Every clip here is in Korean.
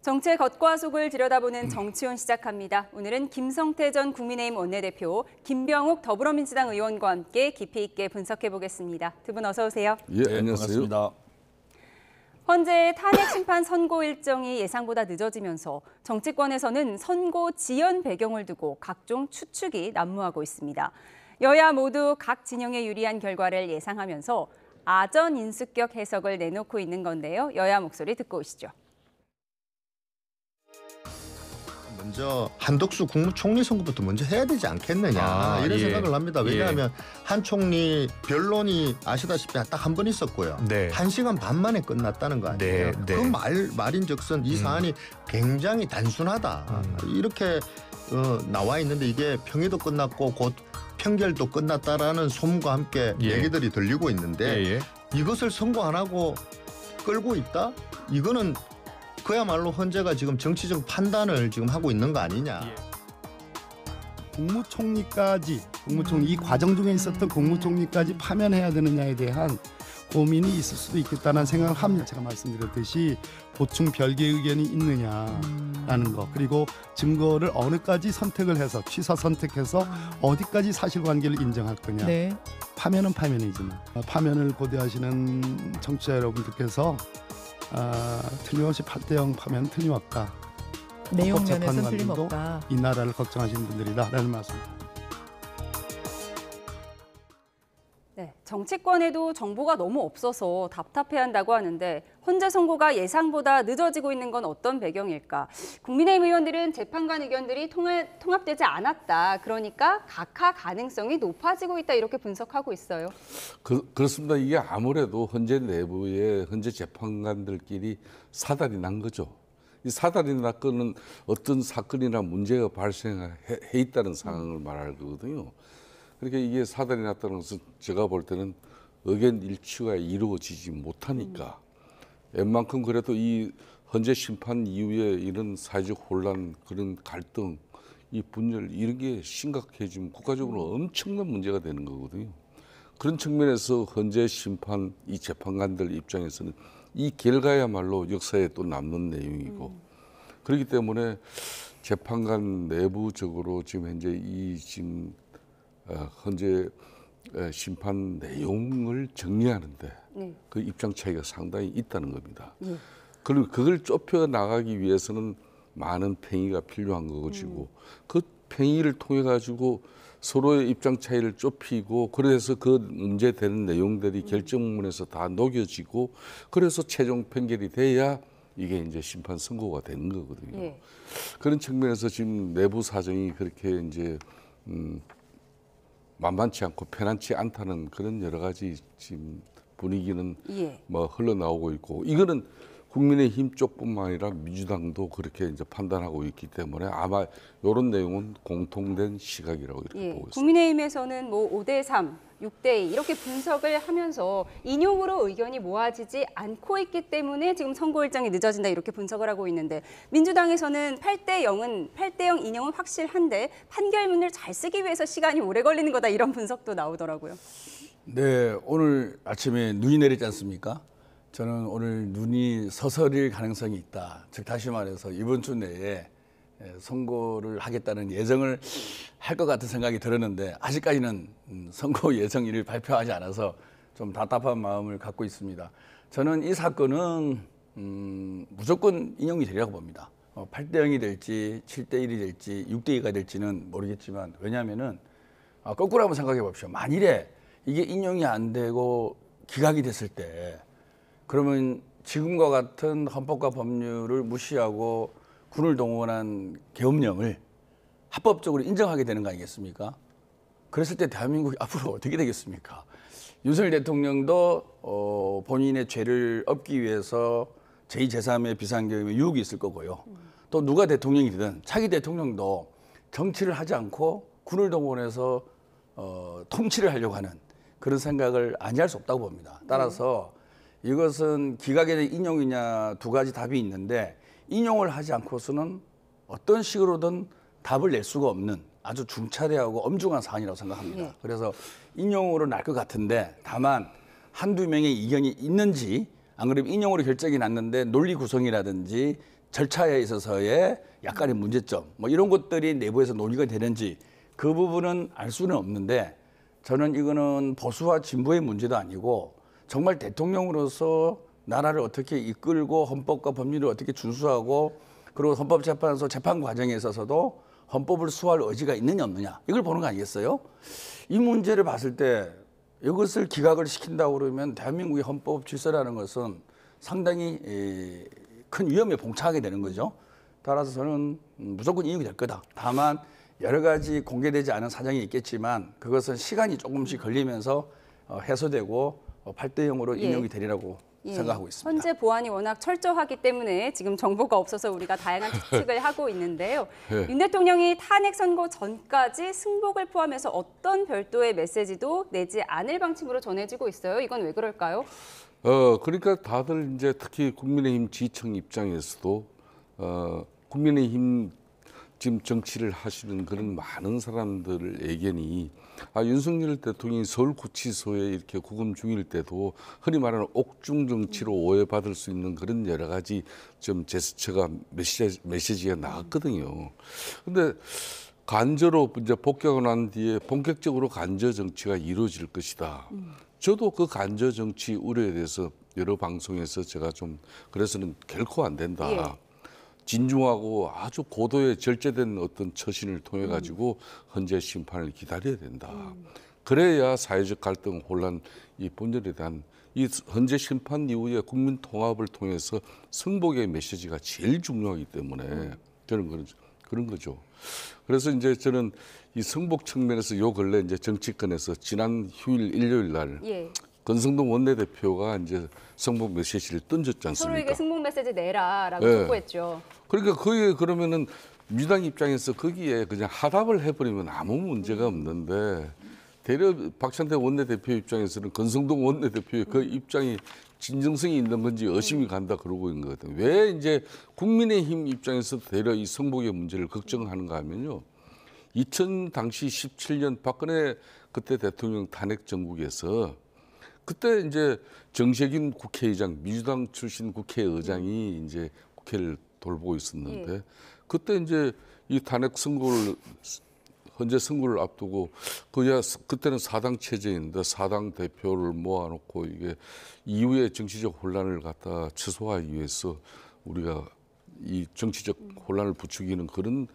정치의 겉과 속을 들여다보는 정치론 시작합니다. 오늘은 김성태 전 국민의힘 원내대표, 김병욱 더불어민주당 의원과 함께 깊이 있게 분석해 보겠습니다. 두 분 어서 오세요. 예, 안녕하세요. 반갑습니다. 현재 탄핵 심판 선고 일정이 예상보다 늦어지면서 정치권에서는 선고 지연 배경을 두고 각종 추측이 난무하고 있습니다. 여야 모두 각 진영에 유리한 결과를 예상하면서 아전 인수격 해석을 내놓고 있는 건데요. 여야 목소리 듣고 오시죠. 먼저 한덕수 국무총리 선거부터 먼저 해야 되지 않겠느냐 이런 생각을 합니다. 왜냐하면 한 총리 변론이 아시다시피 딱 한 번 있었고요. 1시간 반 만에 끝났다는 거 아니에요. 그 말인즉슨 이 사안이 굉장히 단순하다. 이렇게 나와 있는데 이게 평의도 끝났고 곧 평결도 끝났다라는 소문과 함께 얘기들이 들리고 있는데 이것을 선고 안 하고 끌고 있다? 이거는 그야말로 헌재가 지금 정치적 판단을 지금 하고 있는 거 아니냐. 국무총리 이 과정 중에 있었던 국무총리까지 파면해야 되느냐에 대한 고민이 있을 수도 있겠다는 생각을 합니다. 제가 말씀드렸듯이 보충 별개 의견이 있느냐라는 거, 그리고 증거를 어느까지 선택을 해서 취사 선택해서 어디까지 사실관계를 인정할 거냐. 파면은 파면이지만 파면을 고대하시는 청취자 여러분들께서 틀림없이 8대0 파면 틀림없다. 내용 면에서는 틀림없다. 이 나라를 걱정하시는 분들이다라는 말씀입니다. 네, 정치권에도 정보가 너무 없어서 답답해한다고 하는데 헌재 선고가 예상보다 늦어지고 있는 건 어떤 배경일까? 국민의힘 의원들은 재판관 의견들이 통합되지 않았다. 그러니까 각하 가능성이 높아지고 있다. 이렇게 분석하고 있어요. 그렇습니다. 이게 아무래도 헌재 내부에 헌재 재판관들끼리 사달이 난 거죠. 이 사달이 났거는 어떤 사건이나 문제가 발생해 있다는 상황을 말할 거거든요. 그러니까 이게 사달이 났다는 것은 제가 볼 때는 의견 일치가 이루어지지 못하니까 웬만큼 그래도 이 헌재 심판 이후에 이런 사회적 혼란, 그런 갈등, 이 분열 이런 게 심각해지면 국가적으로 엄청난 문제가 되는 거거든요. 그런 측면에서 헌재 심판 이 재판관들 입장에서는 이 결과야말로 역사에 또 남는 내용이고 그렇기 때문에 재판관 내부적으로 지금 현재 지금 현재 심판 내용을 정리하는데 그 입장 차이가 상당히 있다는 겁니다. 그리고 그걸 좁혀 나가기 위해서는 많은 팽의가 필요한 것이고 그 팽의를 통해 가지고 서로의 입장 차이를 좁히고 그래서 그 문제되는 내용들이 결정문에서 다 녹여지고 그래서 최종 판결이 돼야 이게 이제 심판 선고가 되는 거거든요. 그런 측면에서 지금 내부 사정이 그렇게 이제 만만치 않고 편안치 않다는 그런 여러 가지 지금 분위기는 뭐 흘러나오고 있고 이거는 국민의힘 쪽뿐만 아니라 민주당도 그렇게 이제 판단하고 있기 때문에 아마 이런 내용은 공통된 시각이라고 이렇게 보고 있습니다. 국민의힘에서는 뭐 5대3, 6대2 이렇게 분석을 하면서 인용으로 의견이 모아지지 않고 있기 때문에 지금 선고 일정이 늦어진다 이렇게 분석을 하고 있는데 민주당에서는 8대0 인용은 확실한데 판결문을 잘 쓰기 위해서 시간이 오래 걸리는 거다 이런 분석도 나오더라고요. 네, 오늘 아침에 눈이 내리지 않습니까? 저는 오늘 눈이 서서릴 가능성이 있다. 즉 다시 말해서 이번 주 내에 선고를 하겠다는 예정을 할 것 같은 생각이 들었는데 아직까지는 선고 예정일을 발표하지 않아서 좀 답답한 마음을 갖고 있습니다. 저는 이 사건은 무조건 인용이 되리라고 봅니다. 8대0이 될지 7대1이 될지 6대2가 될지는 모르겠지만 왜냐하면은 거꾸로 한번 생각해 봅시오. 만일에 이게 인용이 안 되고 기각이 됐을 때 그러면 지금과 같은 헌법과 법률을 무시하고 군을 동원한 계엄령을 합법적으로 인정하게 되는 거 아니겠습니까? 그랬을 때 대한민국이 앞으로 어떻게 되겠습니까? 윤석열 대통령도 본인의 죄를 엎기 위해서 제2, 제3의 비상계엄의 유혹이 있을 거고요. 또 누가 대통령이 되든 차기 대통령도 정치를 하지 않고 군을 동원해서 통치를 하려고 하는 그런 생각을 아니할 수 없다고 봅니다. 따라서 이것은 기각이냐 인용이냐 두 가지 답이 있는데 인용을 하지 않고서는 어떤 식으로든 답을 낼 수가 없는 아주 중차대하고 엄중한 사안이라고 생각합니다. 그래서 인용으로 날 것 같은데 다만 한두 명의 이견이 있는지 안 그러면 인용으로 결정이 났는데 논리 구성이라든지 절차에 있어서의 약간의 문제점 뭐 이런 것들이 내부에서 논의가 되는지 그 부분은 알 수는 없는데 저는 이거는 보수와 진보의 문제도 아니고 정말 대통령으로서 나라를 어떻게 이끌고 헌법과 법률을 어떻게 준수하고 그리고 헌법재판소 재판 과정에 있어서도 헌법을 수호할 의지가 있느냐 없느냐 이걸 보는 거 아니겠어요? 이 문제를 봤을 때 이것을 기각을 시킨다고 그러면 대한민국의 헌법 질서라는 것은 상당히 큰 위험에 봉착하게 되는 거죠. 따라서 저는 무조건 이익이 될 거다. 다만 여러 가지 공개되지 않은 사정이 있겠지만 그것은 시간이 조금씩 걸리면서 해소되고 8대0으로 인용이 되리라고 생각하고 있습니다. 현재 보안이 워낙 철저하기 때문에 지금 정보가 없어서 우리가 다양한 추측을 하고 있는데요. 윤 대통령이 탄핵 선고 전까지 승복을 포함해서 어떤 별도의 메시지도 내지 않을 방침으로 전해지고 있어요. 이건 왜 그럴까요? 그러니까 다들 이제 특히 국민의힘 지지층 입장에서도 국민의힘 지금 정치를 하시는 그런 많은 사람들 의견이 윤석열 대통령이 서울구치소에 이렇게 구금 중일 때도 흔히 말하는 옥중 정치로 오해받을 수 있는 그런 여러 가지 좀 제스처가 메시지가 나왔거든요. 근데 간저로 이제 복귀하고 난 뒤에 본격적으로 간저 정치가 이루어질 것이다. 저도 그 간저 정치 우려에 대해서 여러 방송에서 제가 좀 그래서는 결코 안 된다. 진중하고 아주 고도의 절제된 어떤 처신을 통해 가지고 헌재 심판을 기다려야 된다. 그래야 사회적 갈등, 혼란, 이 본전에 대한 이 헌재 심판 이후에 국민 통합을 통해서 승복의 메시지가 제일 중요하기 때문에 저는 그런 거죠. 그래서 이제 저는 이 승복 측면에서 요 근래 이제 정치권에서 지난 휴일 일요일 날 권성동 원내대표가 이제 승복 메시지를 던졌지 않습니까? 서로에게 승복 메시지 내라라고 촉구했죠. 그러니까 그게 그러면은 민주당 입장에서 거기에 그냥 하답을 해버리면 아무 문제가 없는데 대려 박찬대 원내대표 입장에서는 권성동 원내대표의 그 입장이 진정성이 있는 건지 의심이 간다 그러고 있는 거거든요. 왜 이제 국민의힘 입장에서 대려 이 승복의 문제를 걱정하는가 하면요. 당시 17년 박근혜 그때 대통령 탄핵 정국에서 그때 이제 정세균 국회의장, 민주당 출신 국회의장이 이제 국회를 돌보고 있었는데 그때 이제 이 탄핵 선고를 헌재 선고를 앞두고 그때는 사당 체제인데 사당 대표를 모아놓고 이게 이후에 정치적 혼란을 갖다 최소화하기 위해서 우리가 이 정치적 혼란을 부추기는 그런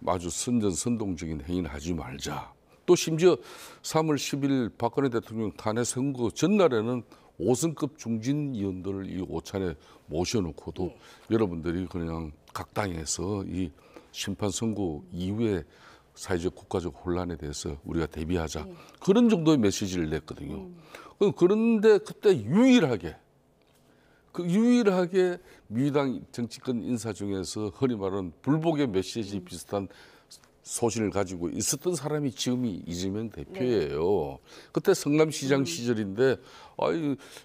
아주 선전선동적인 행위는 하지 말자. 또 심지어 3월 10일 박근혜 대통령 탄핵 선고 전날에는 5선급 중진 의원들을 이 오찬에 모셔놓고도 여러분들이 그냥 각 당에서 이 심판 선고 이후에 사회적 국가적 혼란에 대해서 우리가 대비하자. 그런 정도의 메시지를 냈거든요. 그런데 그때 유일하게 민주당 정치권 인사 중에서 흔히 말하는 불복의 메시지 비슷한 소신을 가지고 있었던 사람이 지금이 이재명 대표예요. 그때 성남시장 시절인데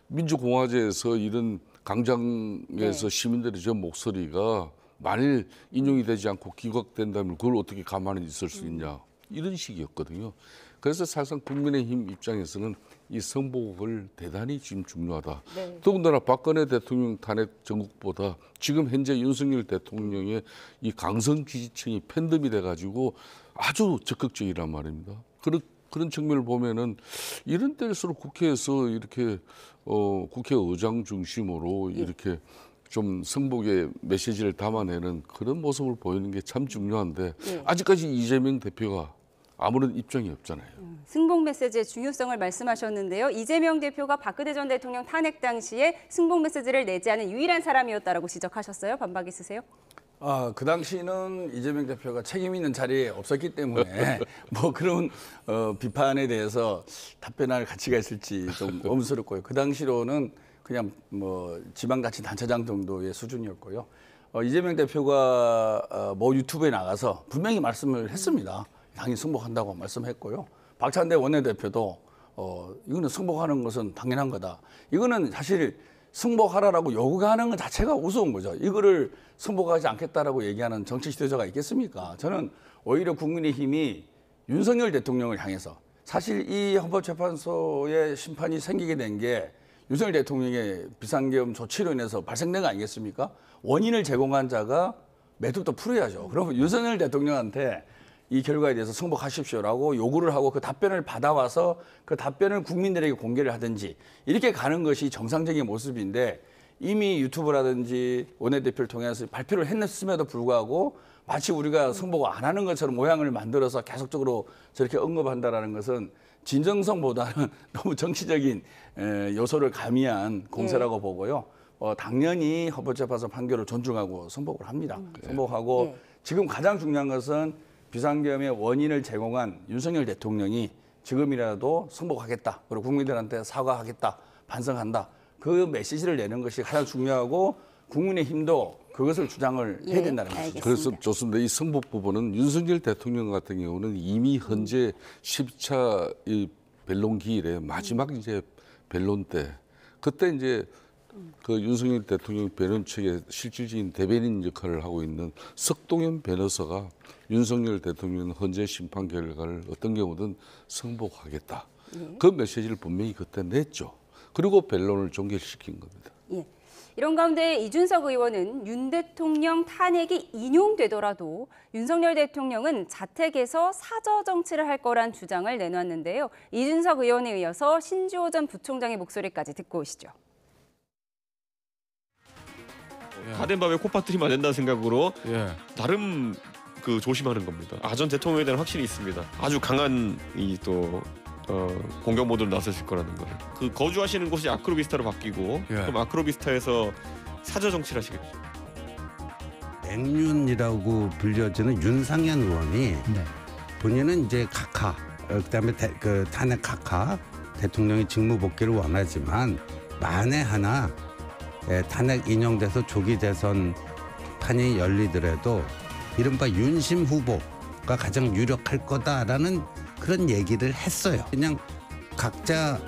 민주공화제에서 이런 광장에서 시민들의 저 목소리가 만일 인용이 되지 않고 기각된다면 그걸 어떻게 가만히 있을 수 있냐. 이런 식이었거든요. 그래서 사실상 국민의힘 입장에서는 이 승복을 대단히 지금 중요하다. 더군다나 박근혜 대통령 탄핵 전국보다 지금 현재 윤석열 대통령의 이 강성 지지층이 팬덤이 돼가지고 아주 적극적이란 말입니다. 그런 측면을 보면은 이런 때일수록 국회에서 이렇게 국회의장 중심으로 이렇게 좀 승복의 메시지를 담아내는 그런 모습을 보이는 게 참 중요한데 아직까지 이재명 대표가 아무런 입장이 없잖아요. 승복 메시지의 중요성을 말씀하셨는데요. 이재명 대표가 박근혜 전 대통령 탄핵 당시에 승복 메시지를 내지 않은 유일한 사람이었다라고 지적하셨어요. 반박 있으세요? 그 당시는 이재명 대표가 책임 있는 자리에 없었기 때문에 뭐 그런 비판에 대해서 답변할 가치가 있을지 좀 의문스럽고요. 그 당시로는 그냥 뭐 지방자치단체장 정도의 수준이었고요. 이재명 대표가 뭐 유튜브에 나가서 분명히 말씀을 했습니다. 당연히 승복한다고 말씀했고요. 박찬대 원내대표도 이거는 승복하는 것은 당연한 거다. 이거는 사실 승복하라라고 요구하는 것 자체가 우스운 거죠. 이거를 승복하지 않겠다라고 얘기하는 정치 지도자가 있겠습니까? 저는 오히려 국민의힘이 윤석열 대통령을 향해서 사실 이 헌법재판소의 심판이 생기게 된 게 윤석열 대통령의 비상계엄 조치로 인해서 발생된 거 아니겠습니까? 원인을 제공한 자가 매듭도 풀어야죠. 그러면 윤석열 대통령한테 이 결과에 대해서 승복하십시오라고 요구를 하고 그 답변을 받아와서 그 답변을 국민들에게 공개를 하든지 이렇게 가는 것이 정상적인 모습인데 이미 유튜브라든지 원내대표를 통해서 발표를 했음에도 불구하고 마치 우리가 승복 안 하는 것처럼 모양을 만들어서 계속적으로 저렇게 언급한다라는 것은 진정성보다는 너무 정치적인 요소를 가미한 공세라고 보고요. 당연히 헌법재판소 판결을 존중하고 승복을 합니다. 승복하고 지금 가장 중요한 것은 비상계엄의 원인을 제공한 윤석열 대통령이 지금이라도 승복하겠다. 그리고 국민들한테 사과하겠다. 반성한다. 그 메시지를 내는 것이 가장 중요하고 국민의힘도 그것을 주장을 해야 된다는 것이죠. 그래서 좋습니다. 이 승복 부분은 윤석열 대통령 같은 경우는 이미 현재 10차 이 변론 기일에 마지막 이제 변론 때 그때 이제 그 윤석열 대통령 변론 측의 실질적인 대변인 역할을 하고 있는 석동현 변호사가 윤석열 대통령 현재 심판 결과를 어떤 경우든 승복하겠다. 그 메시지를 분명히 그때 냈죠. 그리고 변론을 종결시킨 겁니다. 예. 이런 가운데 이준석 의원은 윤 대통령 탄핵이 인용되더라도 윤석열 대통령은 자택에서 사저 정치를 할 거란 주장을 내놨는데요. 이준석 의원에 이어서 신주호 전 부총장의 목소리까지 듣고 오시죠. 다 된 밥에 콧바뜨리면 안 된다는 생각으로 나름 그 조심하는 겁니다. 전 대통령에 대한 확신이 있습니다. 아주 강한 이 또 공격 모드로 나서실 거라는 거를. 그 거주하시는 곳이 아크로비스타로 바뀌고 그럼 아크로비스타에서 사저 정치를 하시겠죠. 맹윤이라고 불려지는 윤상현 의원이 본인은 이제 각하, 그다음에 그 탄핵 각하, 대통령이 직무 복귀를 원하지만 만에 하나 탄핵 인용돼서 조기 대선 판이 열리더라도 이른바 윤심 후보가 가장 유력할 거다라는 그런 얘기를 했어요. 그냥 각자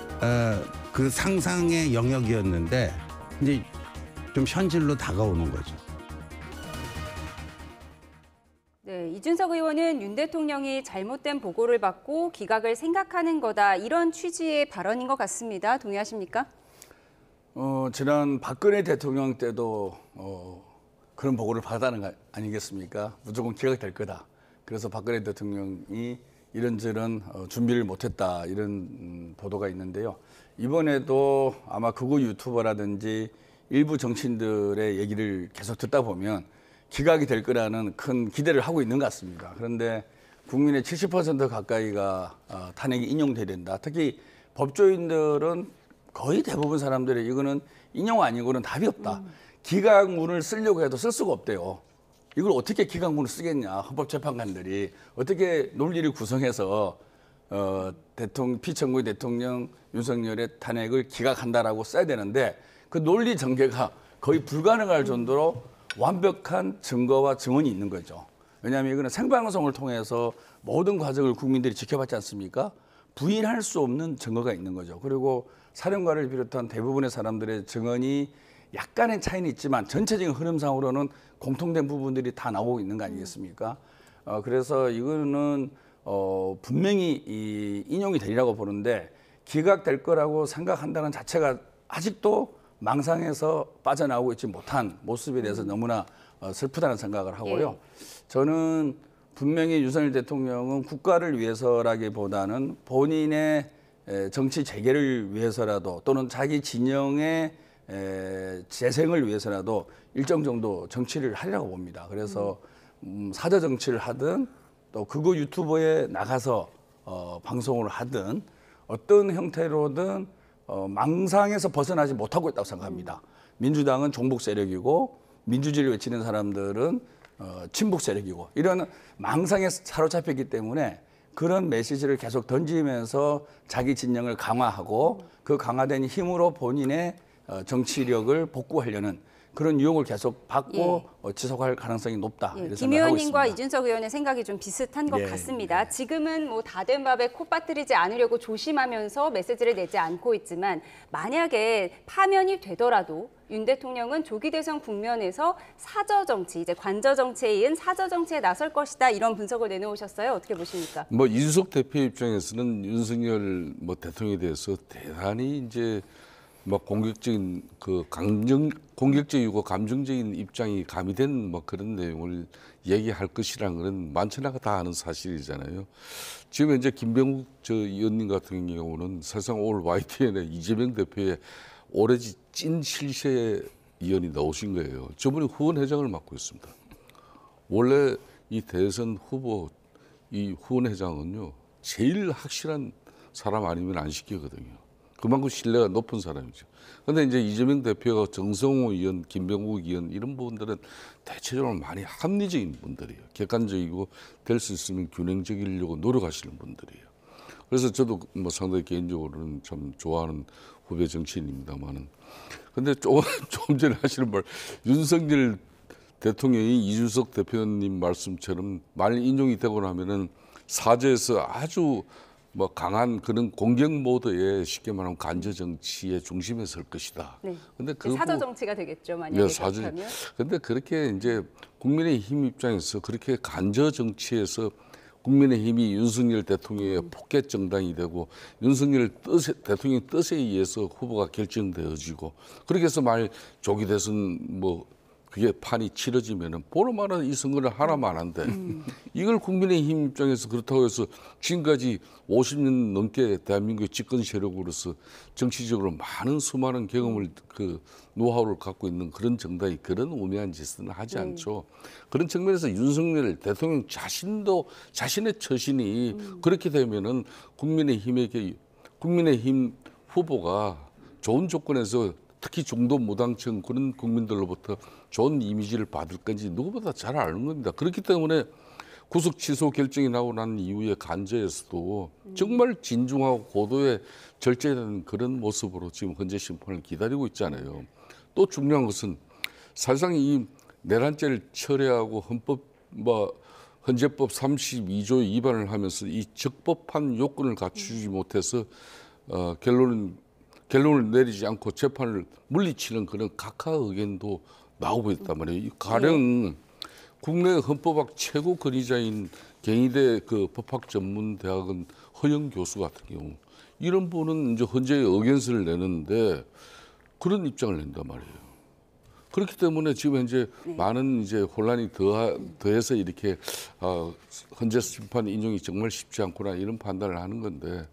그 상상의 영역이었는데 이제 좀 현실로 다가오는 거죠. 네, 이준석 의원은 윤 대통령이 잘못된 보고를 받고 기각을 생각하는 거다 이런 취지의 발언인 것 같습니다. 동의하십니까? 지난 박근혜 대통령 때도 그런 보고를 받았다는 거 아니겠습니까? 무조건 기각될 거다. 그래서 박근혜 대통령이 이런저런 준비를 못했다 이런 보도가 있는데요. 이번에도 아마 극우 유튜버라든지 일부 정치인들의 얘기를 계속 듣다 보면 기각이 될 거라는 큰 기대를 하고 있는 것 같습니다. 그런데 국민의 70% 가까이가 탄핵이 인용돼야 된다. 특히 법조인들은 거의 대부분 사람들이 이거는 인용 아니고는 답이 없다. 기각문을 쓰려고 해도 쓸 수가 없대요. 이걸 어떻게 기각문을 쓰겠냐. 헌법재판관들이 어떻게 논리를 구성해서 피청구의 대통령 윤석열의 탄핵을 기각한다라고 써야 되는데 그 논리 전개가 거의 불가능할 정도로 완벽한 증거와 증언이 있는 거죠. 왜냐하면 이거는 생방송을 통해서 모든 과정을 국민들이 지켜봤지 않습니까? 부인할 수 없는 증거가 있는 거죠. 그리고 사령관을 비롯한 대부분의 사람들의 증언이 약간의 차이는 있지만 전체적인 흐름상으로는 공통된 부분들이 다 나오고 있는 거 아니겠습니까? 그래서 이거는 분명히 인용이 되리라고 보는데 기각될 거라고 생각한다는 자체가 아직도 망상에서 빠져나오고 있지 못한 모습에 대해서 너무나 슬프다는 생각을 하고요. 저는 분명히 윤석열 대통령은 국가를 위해서라기보다는 본인의 정치 재개를 위해서라도 또는 자기 진영의 재생을 위해서라도 일정 정도 정치를 하려고 봅니다. 그래서 사저 정치를 하든 또 극우 유튜버에 나가서 방송을 하든 어떤 형태로든 망상에서 벗어나지 못하고 있다고 생각합니다. 민주당은 종북 세력이고 민주주의를 외치는 사람들은 친북 세력이고 이런 망상에 사로잡혔기 때문에 그런 메시지를 계속 던지면서 자기 진영을 강화하고 그 강화된 힘으로 본인의 정치력을 복구하려는 그런 유혹을 계속 받고 지속할 가능성이 높다. 이런 김 생각을 하고 의원님과 있습니다. 이준석 의원의 생각이 좀 비슷한 것 같습니다. 지금은 뭐 다 된 밥에 코 빠뜨리지 않으려고 조심하면서 메시지를 내지 않고 있지만 만약에 파면이 되더라도 윤 대통령은 조기 대선 국면에서 사저 정치, 이제 관저 정치에 이은 사저 정치에 나설 것이다 이런 분석을 내놓으셨어요. 어떻게 보십니까? 뭐 이준석 대표 입장에서는 윤석열 대통령에 대해서 대단히 이제 막 공격적인 공격적이고 감정적인 입장이 가미된 뭐 그런 내용을 얘기할 것이라는 건 만천하가 다 아는 사실이잖아요. 지금 이제 김병욱 의원님 같은 경우는 사실상 오늘 YTN에 이재명 대표의 오래지 찐 실세 의원이 나오신 거예요. 저분이 후원회장을 맡고 있습니다. 원래 이 대선 후보 이 후원회장은요 제일 확실한 사람 아니면 안 시키거든요. 그만큼 신뢰가 높은 사람이죠. 그런데 이제 이재명 대표가 정성호 의원, 김병욱 의원 이런 분들은 대체적으로 많이 합리적인 분들이에요. 객관적이고 될 수 있으면 균형적이려고 노력하시는 분들이에요. 그래서 저도 뭐 상당히 개인적으로는 참 좋아하는 후배 정치인입니다만은. 근데 조금 전에 하시는 말, 윤석열 대통령이 이준석 대표님 말씀처럼 만일 인용이 되고 나면은 사저에서 아주 뭐 강한 그런 공격 모드에 쉽게 말하면 간저 정치의 중심에 설 것이다. 네. 근데 사저 정치가 되겠죠, 만약에 그렇다면. 근데 그렇게 이제 국민의힘 입장에서 그렇게 간저 정치에서 국민의힘이 윤석열 대통령의 포켓 정당이 되고 윤석열 대통령의 뜻에 의해서 후보가 결정되어지고 그렇게 해서 만일 조기 대선 뭐 그게 판이 치러지면은 보름만에 이 선거를 하나만 한데 이걸 국민의힘 입장에서 그렇다고 해서 지금까지 50년 넘게 대한민국의 집권 세력으로서 정치적으로 많은 수많은 경험을 그 노하우를 갖고 있는 그런 정당이 그런 우매한 짓은 하지 않죠. 그런 측면에서 윤석열 대통령 자신도 자신의 처신이 그렇게 되면은 국민의힘 후보가 좋은 조건에서 특히 중도 무당층 그런 국민들로부터 좋은 이미지를 받을 건지 누구보다 잘 아는 겁니다. 그렇기 때문에 구속 취소 결정이 나오고 난 이후에 간저에서도 정말 진중하고 고도의 절제된 그런 모습으로 지금 헌재 심판을 기다리고 있잖아요. 또 중요한 것은 사실상 이 내란죄를 철회하고 헌재법 32조 위반을 하면서 이 적법한 요건을 갖추지 못해서 결론을 내리지 않고 재판을 물리치는 그런 각하 의견도 나오고 있단 말이에요. 가령 국내 헌법학 최고 권위자인 경희대 그 법학전문대학원 허영 교수 같은 경우 이런 분은 이제 헌재에 의견서를 내는데 그런 입장을 낸단 말이에요. 그렇기 때문에 지금 현재 많은 이제 혼란이 더해서 이렇게 헌재 심판 인용이 정말 쉽지 않구나 이런 판단을 하는 건데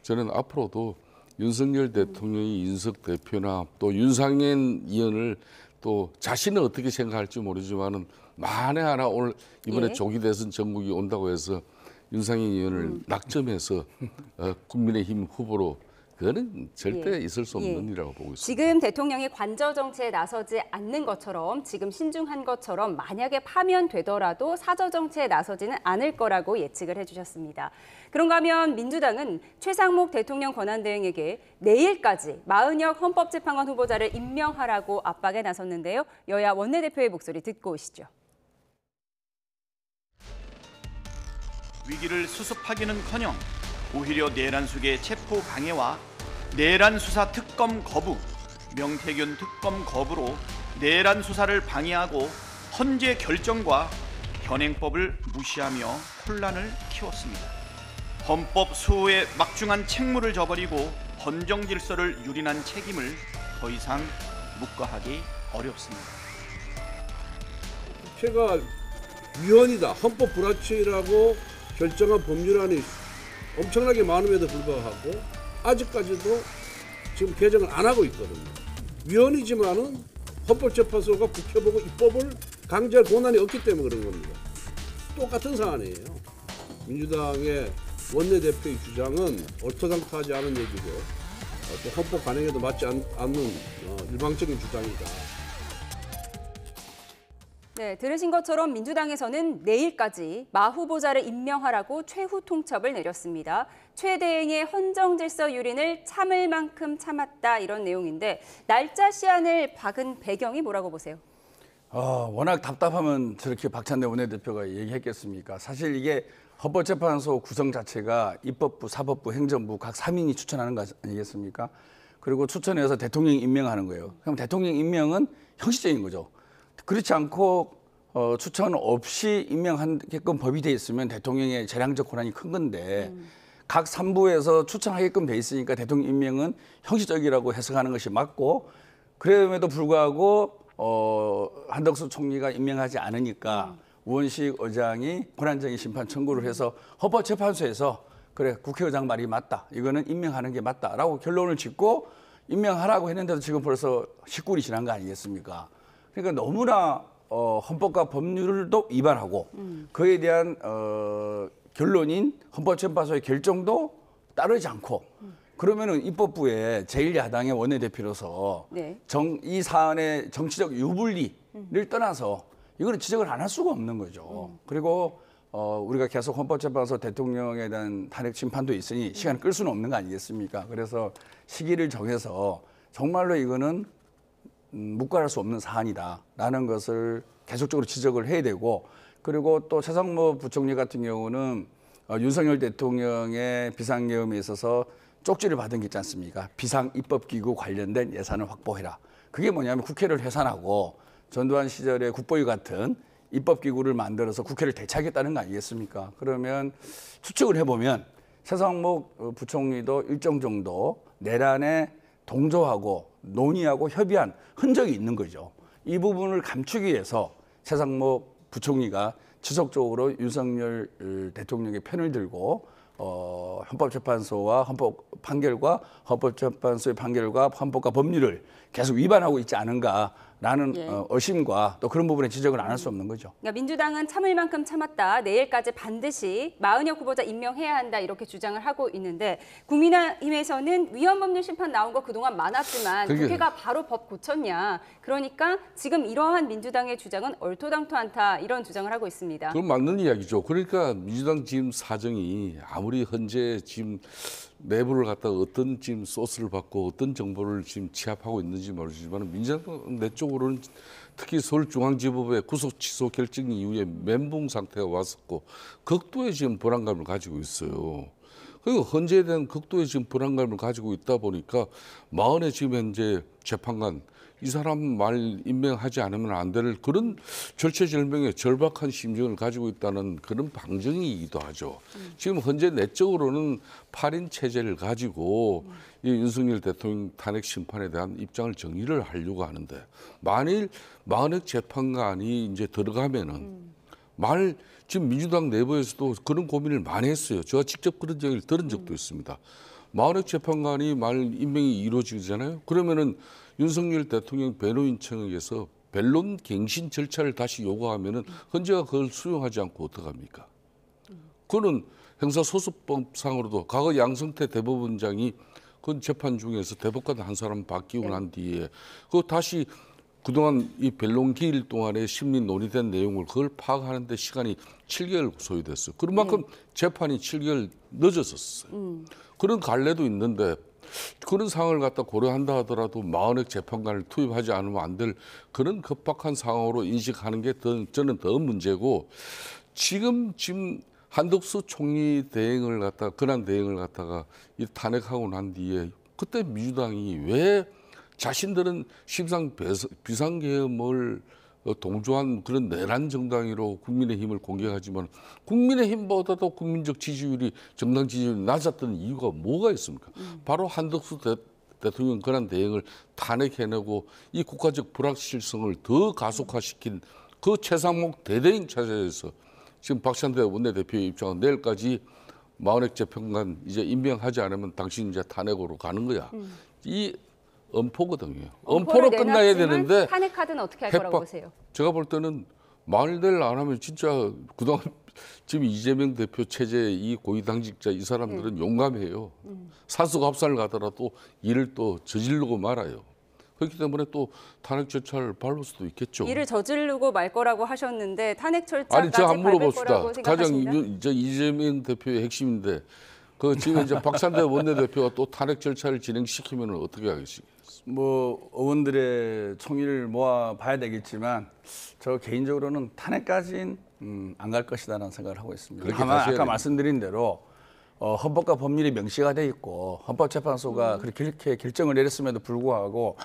저는 앞으로도 윤석열 대통령이 윤석 대표나 또 윤상현 의원을 또 자신은 어떻게 생각할지 모르지만은 만에 하나 오늘 이번에 조기 대선 전국이 온다고 해서 윤상현 의원을 낙점해서 국민의힘 후보로 그거는 절대 있을 수 없는 일이라고 보고 있습니다. 지금 대통령이 관저 정치에 나서지 않는 것처럼 지금 신중한 것처럼 만약에 파면되더라도 사저 정치에 나서지는 않을 거라고 예측을 해주셨습니다. 그런가 하면 민주당은 최상목 대통령 권한대행에게 내일까지 마은혁 헌법재판관 후보자를 임명하라고 압박에 나섰는데요. 여야 원내대표의 목소리 듣고 오시죠. 위기를 수습하기는커녕 오히려 내란 수계 체포 방해와 내란 수사 특검 거부, 명태균 특검 거부로 내란 수사를 방해하고 헌재 결정과 현행법을 무시하며 혼란을 키웠습니다. 헌법 수호에 막중한 책무를 저버리고 헌정 질서를 유린한 책임을 더 이상 묵과하기 어렵습니다. 국회가 위헌이다, 헌법 불합치라고 결정한 법률안이 엄청나게 많음에도 불구하고 아직까지도 지금 개정을 안 하고 있거든요. 위헌이지만은 헌법재판소가 국회 보고 입법을 강제할 권한이 없기 때문에 그런 겁니다. 똑같은 사안이에요. 민주당의 원내대표의 주장은 ortodox하지 않은 얘기고 또 헌법 관행에도 맞지 않는 일방적인 주장이다. 네, 들으신 것처럼 민주당에서는 내일까지 마 후보자를 임명하라고 최후 통첩을 내렸습니다. 최 대행의 헌정 질서 유린을 참을 만큼 참았다 이런 내용인데 날짜 시한을 박은 배경이 뭐라고 보세요? 워낙 답답하면 저렇게 박찬대 원내대표가 얘기했겠습니까? 사실 이게 헌법재판소 구성 자체가 입법부, 사법부, 행정부 각 3인이 추천하는 거 아니겠습니까? 그리고 추천해서 대통령이 임명하는 거예요. 그럼 대통령 임명은 형식적인 거죠. 그렇지 않고 추천 없이 임명하게끔 법이 돼 있으면 대통령의 재량적 권한이 큰 건데 각 3부에서 추천하게끔 돼 있으니까 대통령 임명은 형식적이라고 해석하는 것이 맞고 그럼에도 불구하고 한덕수 총리가 임명하지 않으니까 우원식 의장이 권한쟁의 심판 청구를 해서 헌법재판소에서 그래 국회의장 말이 맞다. 이거는 임명하는 게 맞다라고 결론을 짓고 임명하라고 했는데도 지금 벌써 19일이 지난 거 아니겠습니까? 그러니까 너무나 헌법과 법률도 위반하고 그에 대한 결론인 헌법재판소의 결정도 따르지 않고 그러면은 입법부에 제1야당의 원내대표로서 네. 이 사안의 정치적 유불리를 떠나서 이거는 지적을 안 할 수가 없는 거죠. 그리고 우리가 계속 헌법재판소 대통령에 대한 탄핵 심판도 있으니 시간을 끌 수는 없는 거 아니겠습니까? 그래서 시기를 정해서 정말로 이거는 묵과할 수 없는 사안이다라는 것을 계속적으로 지적을 해야 되고 그리고 또 최상무 부총리 같은 경우는 윤석열 대통령의 비상계엄에 있어서 쪽지를 받은 게 있지 않습니까? 비상입법기구 관련된 예산을 확보해라. 그게 뭐냐면 국회를 해산하고 전두환 시절의 국보위 같은 입법기구를 만들어서 국회를 대체하겠다는 거 아니겠습니까? 그러면 추측을 해보면 최상목 부총리도 일정 정도 내란에 동조하고 논의하고 협의한 흔적이 있는 거죠. 이 부분을 감추기 위해서 최상목 부총리가 지속적으로 윤석열 대통령의 편을 들고 헌법재판소와 헌법 판결과 헌법재판소의 판결과 헌법과 법률을 계속 위반하고 있지 않은가라는 의심과 또 그런 부분에 지적을 안 할 수 없는 거죠. 그러니까 민주당은 참을 만큼 참았다. 내일까지 반드시 마은혁 후보자 임명해야 한다. 이렇게 주장을 하고 있는데 국민의힘에서는 위헌법률 심판 나온 거 그동안 많았지만 국회가 바로 법 고쳤냐. 그러니까 지금 이러한 민주당의 주장은 얼토당토 않다. 이런 주장을 하고 있습니다. 그건 맞는 이야기죠. 그러니까 민주당 지금 사정이 아무리 현재 지금 내부를 갖다가 어떤 지금 소스를 받고 어떤 정보를 지금 취합하고 있는지 모르지만 민주당 내적으로는 특히 서울중앙지법의 구속 취소 결정 이후에 멘붕 상태가 왔었고 극도의 지금 불안감을 가지고 있어요. 그리고 헌재에 대한 극도의 지금 불안감을 가지고 있다 보니까 마흔의 지금 현재 재판관 이 사람 말 임명하지 않으면 안 될 그런 절체절명의 절박한 심정을 가지고 있다는 그런 방증이기도 하죠. 지금 현재 내적으로는 8인 체제를 가지고 이 윤석열 대통령 탄핵 심판에 대한 입장을 정리를 하려고 하는데 만일 마흔의 재판관이 이제 들어가면은 지금 민주당 내부에서도 그런 고민을 많이 했어요. 제가 직접 그런 얘기를 들은 적도 있습니다. 마흔의 재판관이 말 임명이 이루어지잖아요. 그러면은 윤석열 대통령 변호인 청에서 변론 갱신 절차를 다시 요구하면은 헌재가 그걸 수용하지 않고 어떡합니까? 그거는 형사소송법상으로도 과거 양성태 대법원장이 그 재판 중에서 대법관 한 사람 바뀌고 난 뒤에 그 다시 그동안 이 변론 기일 동안에 심리 논의된 내용을 그걸 파악하는 데 시간이 7개월 소요됐어요. 그런 만큼 재판이 7개월 늦어졌어요. 그런 갈래도 있는데 그런 상황을 갖다 고려한다 하더라도 마흔의 재판관을 투입하지 않으면 안 될 그런 급박한 상황으로 인식하는 게 저는 더 문제고 지금 한덕수 총리 대행을 갖다가 권한 대행을 갖다가 이 탄핵하고 난 뒤에 그때 민주당이 왜 자신들은 비상계엄을 동조한 그런 내란 정당으로 국민의힘을 공격하지만 국민의힘보다도 국민적 지지율이 정당 지지율이 낮았던 이유가 뭐가 있습니까? 바로 한덕수 대통령 권한 대행을 탄핵해내고 이 국가적 불확실성을 더 가속화시킨 그 최상목 대대행 차지에서 지금 박찬대 원내대표의 입장은 내일까지 마흔의 재판관 이제 임명하지 않으면 당신 이제 탄핵으로 가는 거야. 이 엄포거든요. 엄포로 끝나야 되는데 탄핵 카드는 어떻게 할 거라고 보세요? 제가 볼 때는 만일 안 하면 진짜 그동안 지금 이재명 대표 체제의 이 고위당직자 이 사람들은 용감해요. 사수가 합산을 가더라도 일을 또 저지르고 말아요. 그렇기 때문에 또 탄핵 절차를 밟을 수도 있겠죠. 일을 저지르고 말 거라고 하셨는데 탄핵 절차까지 제가 한번 밟을 물어봅시다. 거라고 생각하십니까? 가장 이재명 대표의 핵심인데 그 지금 이제 박찬대 원내대표가 또 탄핵 절차를 진행시키면 어떻게 하겠습니까? 뭐 의원들의 총의를 모아 봐야 되겠지만 저 개인적으로는 탄핵까지는 안 갈 것이다라는 생각을 하고 있습니다. 다만 아까 말씀드린 대로 헌법과 법률이 명시가 돼 있고 헌법재판소가 그렇게 결정을 내렸음에도 불구하고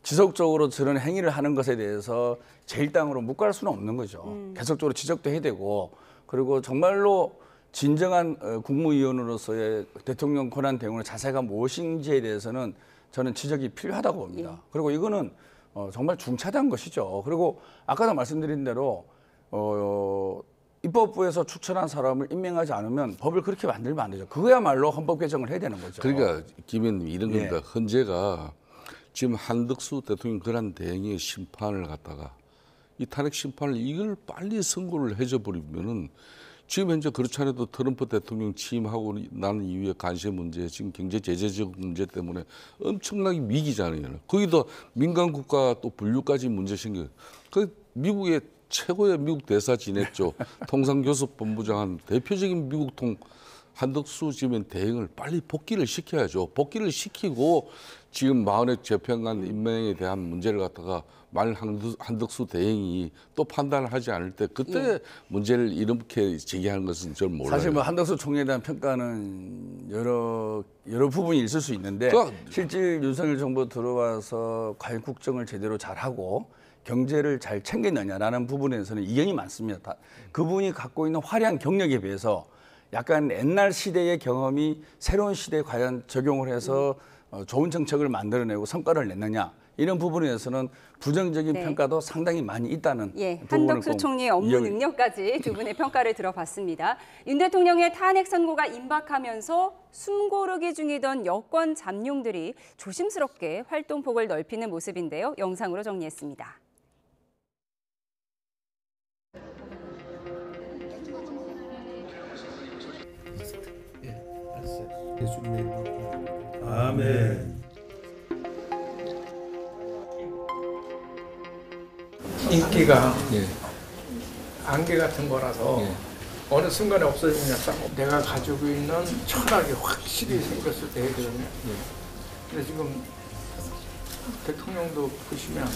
지속적으로 저런 행위를 하는 것에 대해서 제1당으로 묵과할 수는 없는 거죠. 계속적으로 지적도 해야 되고 그리고 정말로 진정한 국무위원으로서의 대통령 권한 대응의 자세가 무엇인지에 대해서는 저는 지적이 필요하다고 봅니다. 그리고 이거는 정말 중차대한 것이죠. 그리고 아까도 말씀드린 대로 입법부에서 추천한 사람을 임명하지 않으면 법을 그렇게 만들면 안 되죠. 그거야말로 헌법 개정을 해야 되는 거죠. 그러니까 김 의원님 이런 겁니다. 헌재가 지금 한덕수 대통령 권한 대행의 심판을 갖다가 이 탄핵 심판을 이걸 빨리 선고를 해줘 버리면은 지금 현재 그렇지 않아도 트럼프 대통령 취임하고 난 이후에 관세 문제, 지금 경제 제재적 문제 때문에 엄청나게 위기잖아요. 거기다 민간 국가 또 분류까지 문제 생겨요. 그 미국의 최고의 미국 대사 지냈죠. 통상교섭본부장 대표적인 미국 한덕수 지금 대행을 빨리 복귀를 시켜야죠. 복귀를 시키고 지금 마흔의 재판관 임명에 대한 문제를 갖다가 만일 한덕수 대행이 또 판단을 하지 않을 때 그때 문제를 이렇게 제기하는 것은 저는 몰라요. 사실 뭐 한덕수 총리에 대한 평가는 여러 부분이 있을 수 있는데 실제 윤석열 정부 들어와서 과연 국정을 제대로 잘하고 경제를 잘 챙겼느냐라는 부분에서는 이견이 많습니다. 그분이 갖고 있는 화려한 경력에 비해서 약간 옛날 시대의 경험이 새로운 시대에 과연 적용을 해서 좋은 정책을 만들어내고 성과를 냈느냐 이런 부분에서는 부정적인 평가도 상당히 많이 있다는 한덕수 총리의 업무 능력까지 두 분의 평가를 들어봤습니다. 윤 대통령의 탄핵 선고가 임박하면서 숨고르기 중이던 여권 잠룡들이 조심스럽게 활동폭을 넓히는 모습인데요. 영상으로 정리했습니다. 아멘. 인기가 안개 같은 거라서 어느 순간에 없어지냐 내가 가지고 있는 철학이 확실히 생겼을 때 해거든요. 근데 지금 대통령도 보시면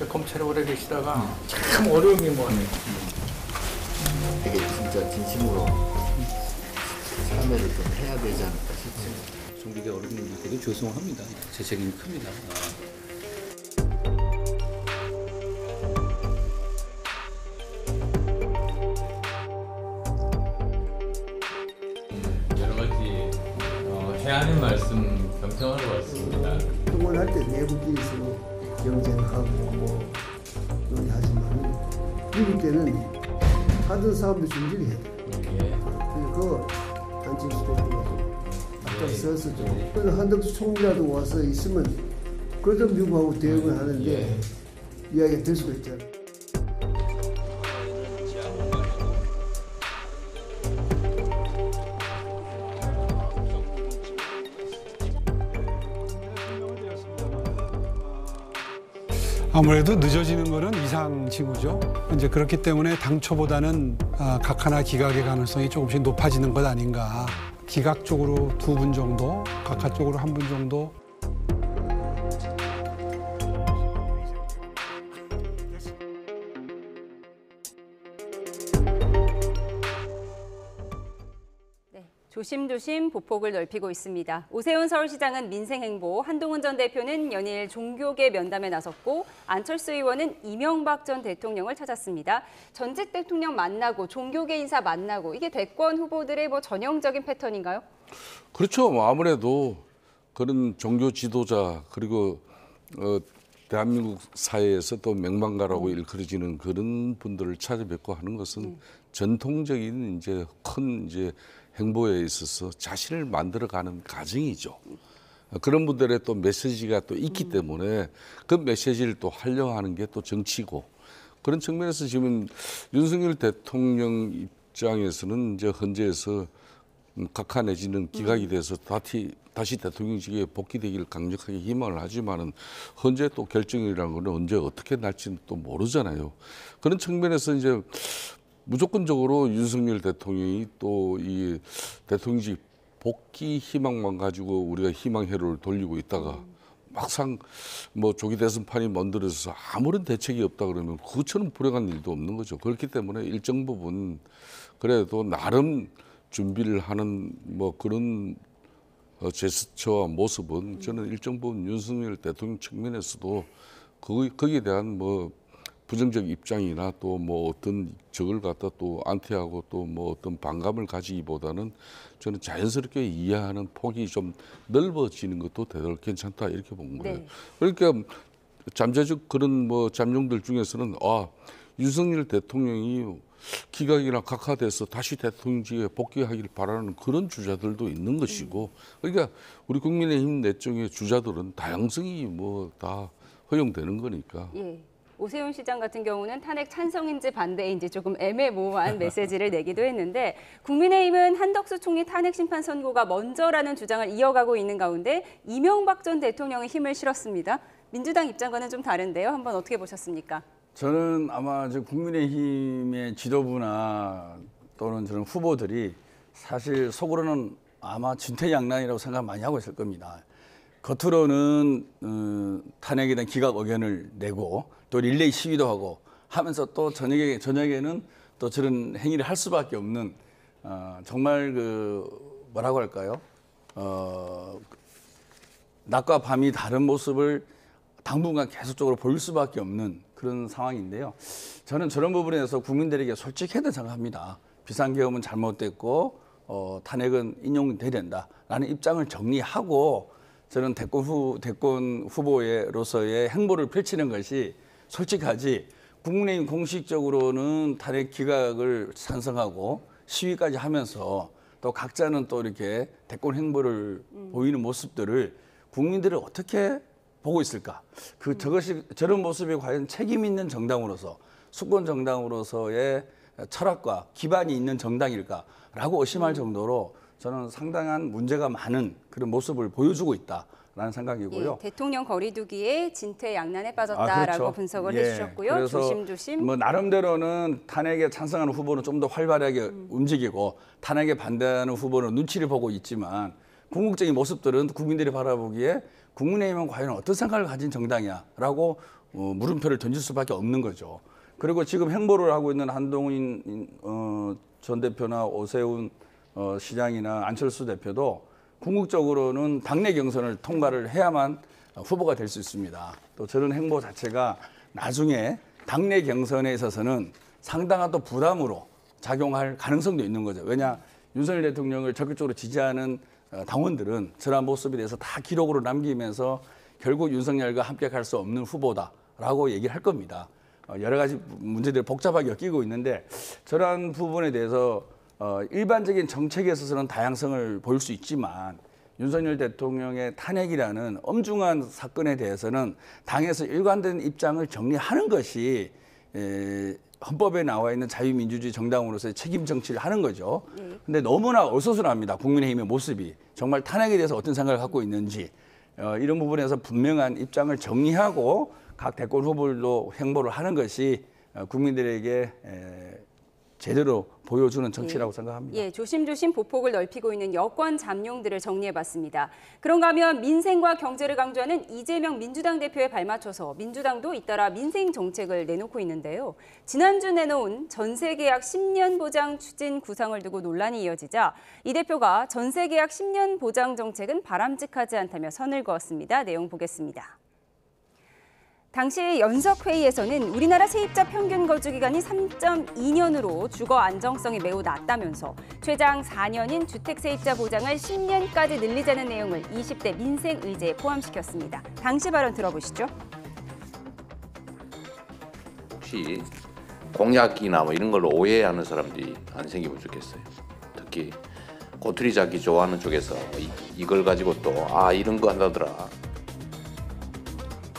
검찰에 오래 계시다가 참 어려움이 뭐예요. 되게 진짜 진심으로 참여를 좀 해야 되지 않을까 싶습니다. 종교계 어른들이 되게 죄송합니다. 제 책임이 큽니다. 여러 가지 해야 하는 말씀 경청하러 왔습니다. 통원할 때 내부끼리서 경쟁하고 뭐 논의하지만 미국 때는 하던 사업도 준비를 해야 돼요. 그리고 단층 수도권도 앞장서서 좀. 그래서 한덕수 총리라도 와서 있으면 그래도 미국하고 대응을 하는데 이야기가 될 수가 있잖아요. 아무래도 늦어지는 것은 이상징후죠. 이제 그렇기 때문에 당초보다는 각하나 기각의 가능성이 조금씩 높아지는 것 아닌가. 기각 쪽으로 2분 정도, 각하 쪽으로 1분 정도. 조심조심 보폭을 넓히고 있습니다. 오세훈 서울시장은 민생행보, 한동훈 전 대표는 연일 종교계 면담에 나섰고 안철수 의원은 이명박 전 대통령을 찾았습니다. 전직 대통령 만나고 종교계 인사 만나고 이게 대권 후보들의 전형적인 패턴인가요? 그렇죠. 아무래도 그런 종교 지도자 그리고 대한민국 사회에서 또 명망가라고 일컬어지는 그런 분들을 찾아뵙고 하는 것은 전통적인 큰 행보에 있어서 자신을 만들어가는 과정이죠. 그런 분들의 또 메시지가 또 있기 때문에 그 메시지를 또 활용하는 게 또 정치고 그런 측면에서 지금 윤석열 대통령 입장에서는 헌재에서 각하 내지는 기각이 돼서 다시 대통령직에 복귀되기를 강력하게 희망을 하지만은 헌재 또 결정이라는 거는 언제 어떻게 날지는 또 모르잖아요. 그런 측면에서 무조건적으로 윤석열 대통령이 또 이 대통령직 복귀 희망만 가지고 우리가 희망 회로를 돌리고 있다가 막상 조기 대선판이 만들어져서 아무런 대책이 없다 그러면 그처럼 불행한 일도 없는 거죠. 그렇기 때문에 일정 부분 그래도 나름 준비를 하는 그런 제스처와 모습은 저는 일정 부분 윤석열 대통령 측면에서도 거기에 대한 부정적 입장이나 또 뭐 어떤 적을 갖다 또 안티하고 또 뭐 어떤 반감을 가지기보다는 저는 자연스럽게 이해하는 폭이 좀 넓어지는 것도 대단히 괜찮다 이렇게 본 거예요. 네. 그러니까 잠재적 그런 뭐 잠룡들 중에서는 윤석열 대통령이 기각이나 각하돼서 다시 대통령직에 복귀하기를 바라는 그런 주자들도 있는 것이고, 그러니까 우리 국민의힘 내정의 주자들은 다양성이 뭐 다 허용되는 거니까. 예. 오세훈 시장 같은 경우는 탄핵 찬성인지 반대인지 조금 애매모호한 메시지를 내기도 했는데, 국민의힘은 한덕수 총리 탄핵 심판 선고가 먼저라는 주장을 이어가고 있는 가운데 이명박 전 대통령의 힘을 실었습니다. 민주당 입장과는 좀 다른데요. 한번 어떻게 보셨습니까? 저는 아마 국민의힘의 지도부나 또는 저런 후보들이 사실 속으로는 아마 진퇴양난이라고 생각 많이 하고 있을 겁니다. 겉으로는 탄핵에 대한 기각 의견을 내고 또 릴레이 시위도 하고 하면서 또 저녁에는 또 저런 행위를 할 수밖에 없는 정말 뭐라고 할까요? 낮과 밤이 다른 모습을 당분간 계속적으로 보일 수밖에 없는 그런 상황인데요. 저는 저런 부분에서 국민들에게 솔직해야 된다고 생각합니다. 비상계엄은 잘못됐고 탄핵은 인용돼야 된다라는 입장을 정리하고 저는 대권 후보로서의 행보를 펼치는 것이 솔직하지, 국민의힘 공식적으로는 탄핵 기각을 찬성하고 시위까지 하면서 또 각자는 또 이렇게 대권 행보를 보이는 모습들을 국민들을 어떻게 보고 있을까? 저런 모습이 과연 책임 있는 정당으로서, 수권 정당으로서의 철학과 기반이 있는 정당일까라고 의심할 정도로 저는 상당한 문제가 많은 그런 모습을 보여주고 있다라는 생각이고요. 예, 대통령 거리두기에 진퇴양난에 빠졌다라고 그렇죠. 분석을 예, 해주셨고요. 그래서 조심조심. 뭐 나름대로는 탄핵에 찬성하는 후보는 좀 더 활발하게 움직이고 탄핵에 반대하는 후보는 눈치를 보고 있지만, 궁극적인 모습들은 국민들이 바라보기에 국민의힘은 과연 어떤 생각을 가진 정당이야라고 물음표를 던질 수밖에 없는 거죠. 그리고 지금 행보를 하고 있는 한동훈 전 대표나 오세훈 시장이나 안철수 대표도 궁극적으로는 당내 경선을 통과를 해야만 후보가 될 수 있습니다. 또 저런 행보 자체가 나중에 당내 경선에 있어서는 상당한 또 부담으로 작용할 가능성도 있는 거죠. 왜냐, 윤석열 대통령을 적극적으로 지지하는 당원들은 저런 모습에 대해서 다 기록으로 남기면서 결국 윤석열과 함께 갈 수 없는 후보다라고 얘기를 할 겁니다. 여러 가지 문제들이 복잡하게 엮이고 있는데, 저러한 부분에 대해서 일반적인 정책에 있어서는 다양성을 보일 수 있지만, 윤석열 대통령의 탄핵이라는 엄중한 사건에 대해서는 당에서 일관된 입장을 정리하는 것이 헌법에 나와 있는 자유민주주의 정당으로서의 책임 정치를 하는 거죠. 근데 너무나 어수선합니다. 국민의힘의 모습이. 정말 탄핵에 대해서 어떤 생각을 갖고 있는지, 이런 부분에서 분명한 입장을 정리하고 각 대권 후보들도 행보를 하는 것이 국민들에게 제대로 보여주는 정치라고 생각합니다. 예, 조심조심 보폭을 넓히고 있는 여권 잠룡들을 정리해봤습니다. 그런가 하면 민생과 경제를 강조하는 이재명 민주당 대표에 발맞춰서 민주당도 잇따라 민생 정책을 내놓고 있는데요. 지난주 내놓은 전세계약 10년 보장 추진 구상을 두고 논란이 이어지자 이 대표가 전세계약 10년 보장 정책은 바람직하지 않다며 선을 그었습니다. 내용 보겠습니다. 당시 연석회의에서는 우리나라 세입자 평균 거주 기간이 3.2년으로 주거 안정성이 매우 낮다면서 최장 4년인 주택 세입자 보장을 10년까지 늘리자는 내용을 20대 민생 의제에 포함시켰습니다. 당시 발언 들어보시죠. 혹시 공약이나 뭐 이런 걸로 오해하는 사람들이 안 생기면 좋겠어요. 특히 꼬투리 잡기 좋아하는 쪽에서 이걸 가지고 또 이런 거 한다더라.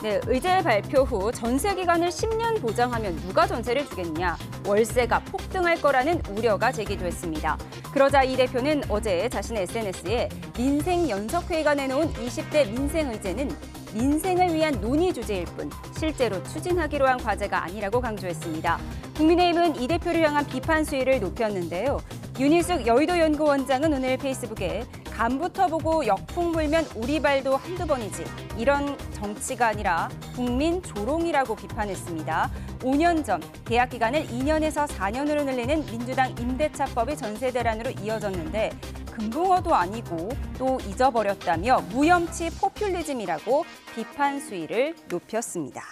네, 의제 발표 후 전세 기간을 10년 보장하면 누가 전세를 주겠냐, 월세가 폭등할 거라는 우려가 제기됐습니다. 그러자 이 대표는 어제 자신의 SNS에 민생연석회의가 내놓은 20대 민생의제는 민생을 위한 논의 주제일 뿐 실제로 추진하기로 한 과제가 아니라고 강조했습니다. 국민의힘은 이 대표를 향한 비판 수위를 높였는데요. 윤희숙 여의도연구원장은 오늘 페이스북에 간부터 보고 역풍 불면 우리 발도 한두 번이지, 이런 정치가 아니라 국민 조롱이라고 비판했습니다. 5년 전 계약 기간을 2년에서 4년으로 늘리는 민주당 임대차법이 전세 대란으로 이어졌는데 금붕어도 아니고 또 잊어버렸다며 무염치 포퓰리즘이라고 비판 수위를 높였습니다.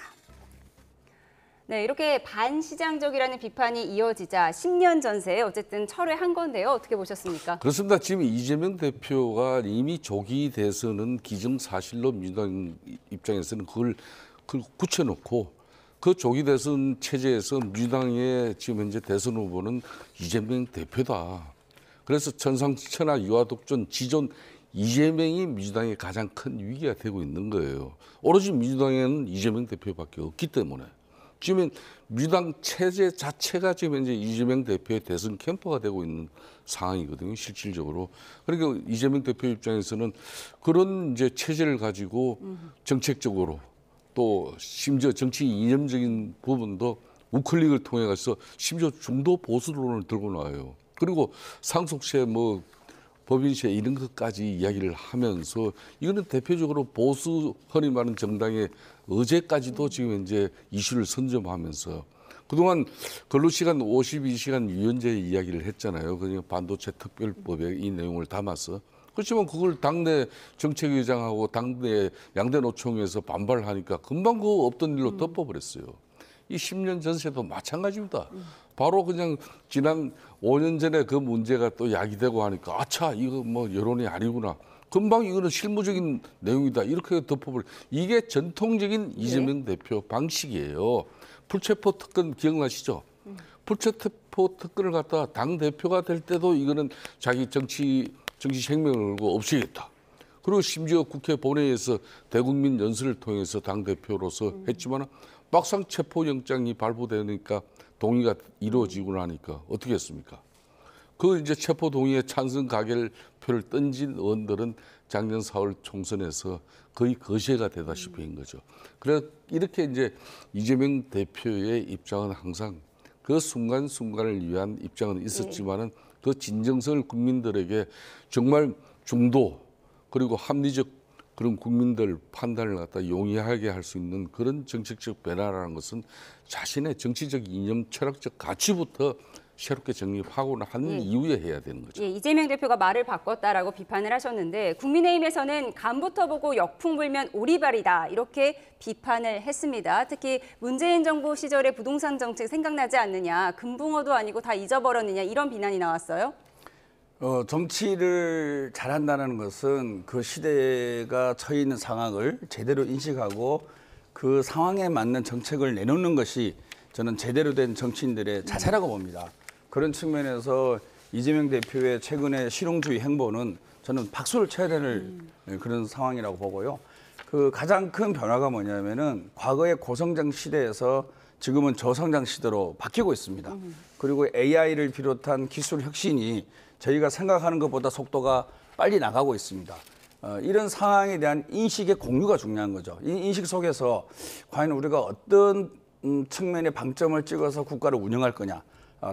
네, 이렇게 반시장적이라는 비판이 이어지자 10년 전세에 어쨌든 철회한 건데요. 어떻게 보셨습니까? 그렇습니다. 지금 이재명 대표가 이미 조기 대선은 기정사실로 민주당 입장에서는 그걸 굳혀놓고 그 조기 대선 체제에서 민주당의 지금 현재 대선 후보는 이재명 대표다. 그래서 천상천하 유아독존 지존 이재명이 민주당의 가장 큰 위기가 되고 있는 거예요. 오로지 민주당에는 이재명 대표밖에 없기 때문에. 지금 민주당 체제 자체가 지금 현재 이재명 대표의 대선 캠프가 되고 있는 상황이거든요, 실질적으로. 그러니까 이재명 대표 입장에서는 그런 이제 체제를 가지고 정책적으로 또 심지어 정치 이념적인 부분도 우클릭을 통해 가서 심지어 중도 보수론을 들고 나와요. 그리고 상속세 뭐 법인세 이런 것까지 이야기를 하면서 이거는 대표적으로 보수 흔히 말하는 정당의 어제까지도 지금 이제 이슈를 선점하면서 그동안 근로시간 52시간 유연제 이야기를 했잖아요. 그냥 반도체 특별법에 이 내용을 담아서. 그렇지만 그걸 당내 정책위장하고 당내 양대 노총에서 반발하니까 금방 그 없던 일로 덮어버렸어요. 이 10년 전세도 마찬가지입니다. 바로 그냥 지난 5년 전에 그 문제가 또 야기되고 하니까 아차 이거 뭐 여론이 아니구나. 금방 이거는 실무적인 내용이다. 이렇게 덮어버려. 이게 전통적인 이재명 대표 방식이에요. 풀체포 특권 기억나시죠? 풀체포 특권을 갖다 당 대표가 될 때도 이거는 자기 정치 생명을 걸고 없애겠다. 그리고 심지어 국회 본회의에서 대국민 연설을 통해서 당 대표로서 했지만 막상 체포영장이 발부되니까 동의가 이루어지고 나니까 어떻게 했습니까? 그 이제 체포 동의에 찬성 가결표를 던진 의원들은 작년 4월 총선에서 거의 거시가 되다시피 한 거죠. 그래 이렇게 이제 이재명 대표의 입장은 항상 그 순간순간을 위한 입장은 있었지만은 그 진정성을 국민들에게 정말 중도 그리고 합리적 그런 국민들 판단을 갖다 용이하게 할 수 있는 그런 정책적 변화라는 것은 자신의 정치적 이념, 철학적 가치부터 새롭게 정립하고 한 이후에 해야 되는 거죠. 예, 이재명 대표가 말을 바꿨다라고 비판을 하셨는데 국민의힘에서는 간부터 보고 역풍 불면 오리발이다 이렇게 비판을 했습니다. 특히 문재인 정부 시절의 부동산 정책 생각나지 않느냐, 금붕어도 아니고 다 잊어버렸느냐 이런 비난이 나왔어요. 정치를 잘한다는 것은 그 시대가 처해 있는 상황을 제대로 인식하고 그 상황에 맞는 정책을 내놓는 것이 저는 제대로 된 정치인들의 자세라고 봅니다. 그런 측면에서 이재명 대표의 최근의 실용주의 행보는 저는 박수를 쳐야 되는 그런 상황이라고 보고요. 그 가장 큰 변화가 뭐냐면은 과거의 고성장 시대에서 지금은 저성장 시대로 바뀌고 있습니다. 그리고 AI를 비롯한 기술 혁신이 저희가 생각하는 것보다 속도가 빨리 나가고 있습니다. 이런 상황에 대한 인식의 공유가 중요한 거죠. 이 인식 속에서 과연 우리가 어떤 측면의 방점을 찍어서 국가를 운영할 거냐.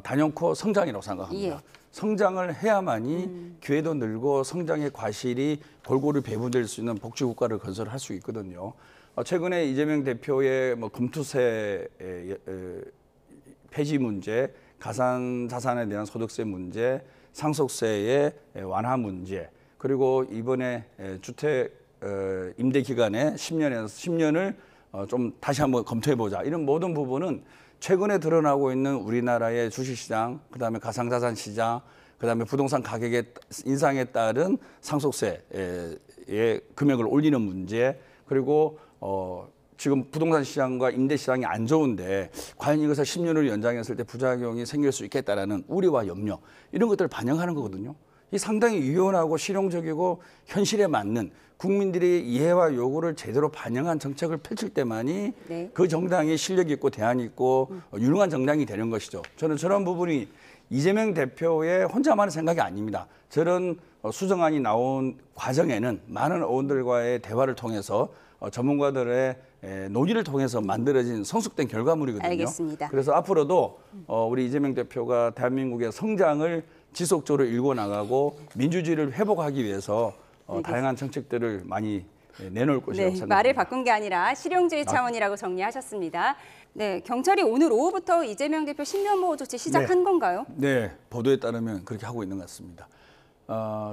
단연코 성장이라고 생각합니다. 성장을 해야만이 기회도 늘고 성장의 과실이 골고루 배분될 수 있는 복지국가를 건설할 수 있거든요. 최근에 이재명 대표의 뭐 금투세 폐지 문제, 가산자산에 대한 소득세 문제, 상속세의 완화 문제, 그리고 이번에 주택 임대 기간에 10년을 좀 다시 한번 검토해보자. 이런 모든 부분은 최근에 드러나고 있는 우리나라의 주식시장, 그다음에 가상자산 시장, 그다음에 부동산 가격의 인상에 따른 상속세의 금액을 올리는 문제, 그리고 지금 부동산 시장과 임대 시장이 안 좋은데 과연 이것을 10년을 연장했을 때 부작용이 생길 수 있겠다라는 우려와 염려 이런 것들을 반영하는 거거든요. 이 상당히 유연하고 실용적이고 현실에 맞는 국민들의 이해와 요구를 제대로 반영한 정책을 펼칠 때만이 그 정당이 실력 있고 대안 있고 유능한 정당이 되는 것이죠. 저는 저런 부분이 이재명 대표의 혼자만의 생각이 아닙니다. 저런 수정안이 나온 과정에는 많은 의원들과의 대화를 통해서 전문가들의 논의를 통해서 만들어진 성숙된 결과물이거든요. 알겠습니다. 그래서 앞으로도 우리 이재명 대표가 대한민국의 성장을 지속적으로 일궈 나가고 민주주의를 회복하기 위해서 다양한 정책들을 많이 내놓을 것이라고 생각합니다. 말을 바꾼 게 아니라 실용주의 차원이라고 정리하셨습니다. 네, 경찰이 오늘 오후부터 이재명 대표 신변보호 조치 시작한 건가요? 네, 보도에 따르면 그렇게 하고 있는 것 같습니다.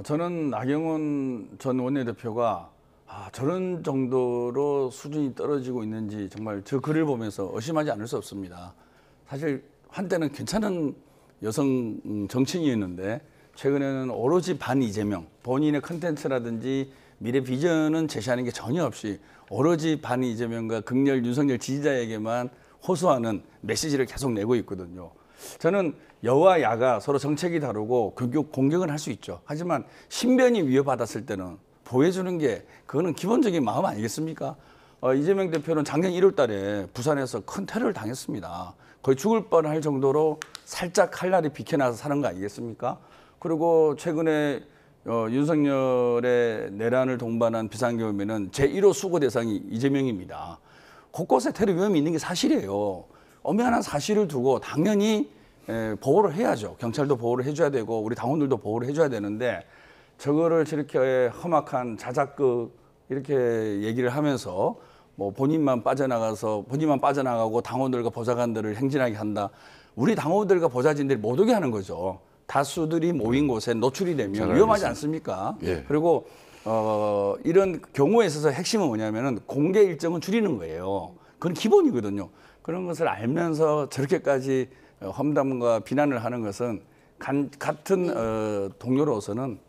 저는 나경원 전 원내대표가 저런 정도로 수준이 떨어지고 있는지 정말 저 글을 보면서 의심하지 않을 수 없습니다. 사실 한때는 괜찮은 여성 정치인이었는데 최근에는 오로지 반 이재명, 본인의 컨텐츠라든지 미래 비전은 제시하는 게 전혀 없이 오로지 반 이재명과 극렬 윤석열 지지자에게만 호소하는 메시지를 계속 내고 있거든요. 저는 여와 야가 서로 정책이 다르고 공격은 할 수 있죠. 하지만 신변이 위협받았을 때는 보여주는 게 그거는 기본적인 마음 아니겠습니까? 이재명 대표는 작년 1월 달에 부산에서 큰 테러를 당했습니다. 거의 죽을 뻔할 정도로 살짝 칼날이 비켜나서 사는 거 아니겠습니까? 그리고 최근에 윤석열의 내란을 동반한 비상계엄에는 제1호 수고 대상이 이재명입니다. 곳곳에 테러 위험이 있는 게 사실이에요. 엄연한 사실을 두고 당연히 보호를 해야죠. 경찰도 보호를 해줘야 되고 우리 당원들도 보호를 해줘야 되는데 저거를 저렇게 험악한 자작극 이렇게 얘기를 하면서 뭐 본인만 빠져나가고 당원들과 보좌관들을 행진하게 한다. 우리 당원들과 보좌진들이 못 오게 하는 거죠. 다수들이 모인 곳에 노출이 되면 위험하지 않습니까? 예. 그리고 이런 경우에 있어서 핵심은 뭐냐면은 공개 일정은 줄이는 거예요. 그건 기본이거든요. 그런 것을 알면서 저렇게까지 험담과 비난을 하는 것은 같은 동료로서는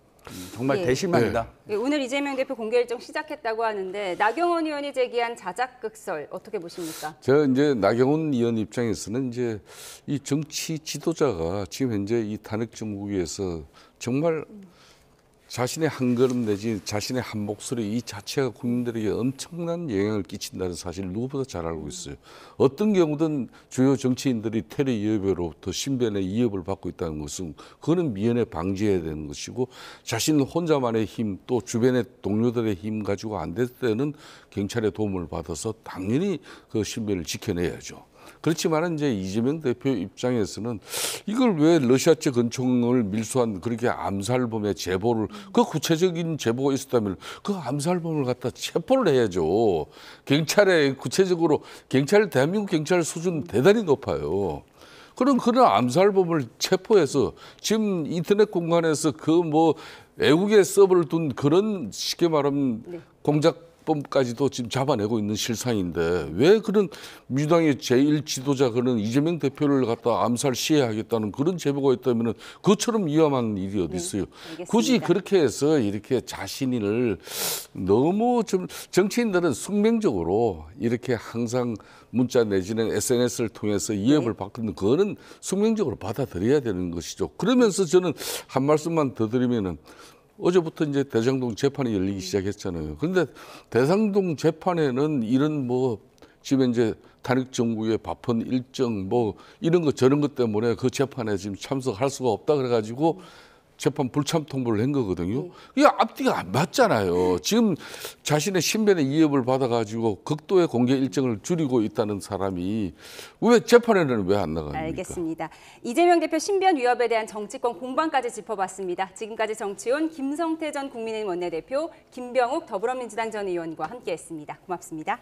정말 대실망이다. 예, 오늘 이재명 대표 공개 일정 시작했다고 하는데 나경원 의원이 제기한 자작극설 어떻게 보십니까? 제가 이제 나경원 의원 입장에서는 이제 이 정치 지도자가 지금 현재 이 탄핵 정국에서 정말 자신의 한 걸음 내지 자신의 한 목소리 이 자체가 국민들에게 엄청난 영향을 끼친다는 사실을 누구보다 잘 알고 있어요. 어떤 경우든 주요 정치인들이 테러 위협으로부터 신변의 위협을 받고 있다는 것은 그거는 미연에 방지해야 되는 것이고 자신 혼자만의 힘 또 주변의 동료들의 힘 가지고 안 될 때는 경찰의 도움을 받아서 당연히 그 신변을 지켜내야죠. 그렇지만 이제 이재명 대표 입장에서는 이걸 왜 러시아 측 권총을 밀수한 그렇게 암살범의 제보를 그 구체적인 제보가 있었다면 그 암살범을 갖다 체포를 해야죠. 경찰에 구체적으로 대한민국 경찰 수준 대단히 높아요. 그런 암살범을 체포해서 지금 인터넷 공간에서 그 뭐 외국에 서버를 둔 그런 쉽게 말하면 공작범까지도 지금 잡아내고 있는 실상인데 왜 그런 민주당의 제1 지도자 그런 이재명 대표를 갖다 암살 시해하겠다는 그런 제보가 있다면 그처럼 위험한 일이 어디 있어요. 굳이 그렇게 해서 이렇게 자신을 너무 좀 정치인들은 숙명적으로 이렇게 항상 문자 내지는 SNS를 통해서 위협을 받는 그거는 숙명적으로 받아들여야 되는 것이죠. 그러면서 저는 한 말씀만 더 드리면은 어제부터 이제 대장동 재판이 열리기 시작했잖아요. 그런데 대장동 재판에는 이런 뭐 지금 이제 탄핵 정국의 바쁜 일정 뭐 이런 것 저런 것 때문에 그 재판에 지금 참석할 수가 없다 그래가지고 재판 불참 통보를 한 거거든요. 이게 앞뒤가 안 맞잖아요. 지금 자신의 신변의 위협을 받아가지고 극도의 공개 일정을 줄이고 있다는 사람이 왜 재판에는 왜 안 나갑니까? 알겠습니다. 이재명 대표 신변 위협에 대한 정치권 공방까지 짚어봤습니다. 지금까지 정치온 김성태 전 국민의힘 원내대표, 김병욱 더불어민주당 전 의원과 함께했습니다. 고맙습니다.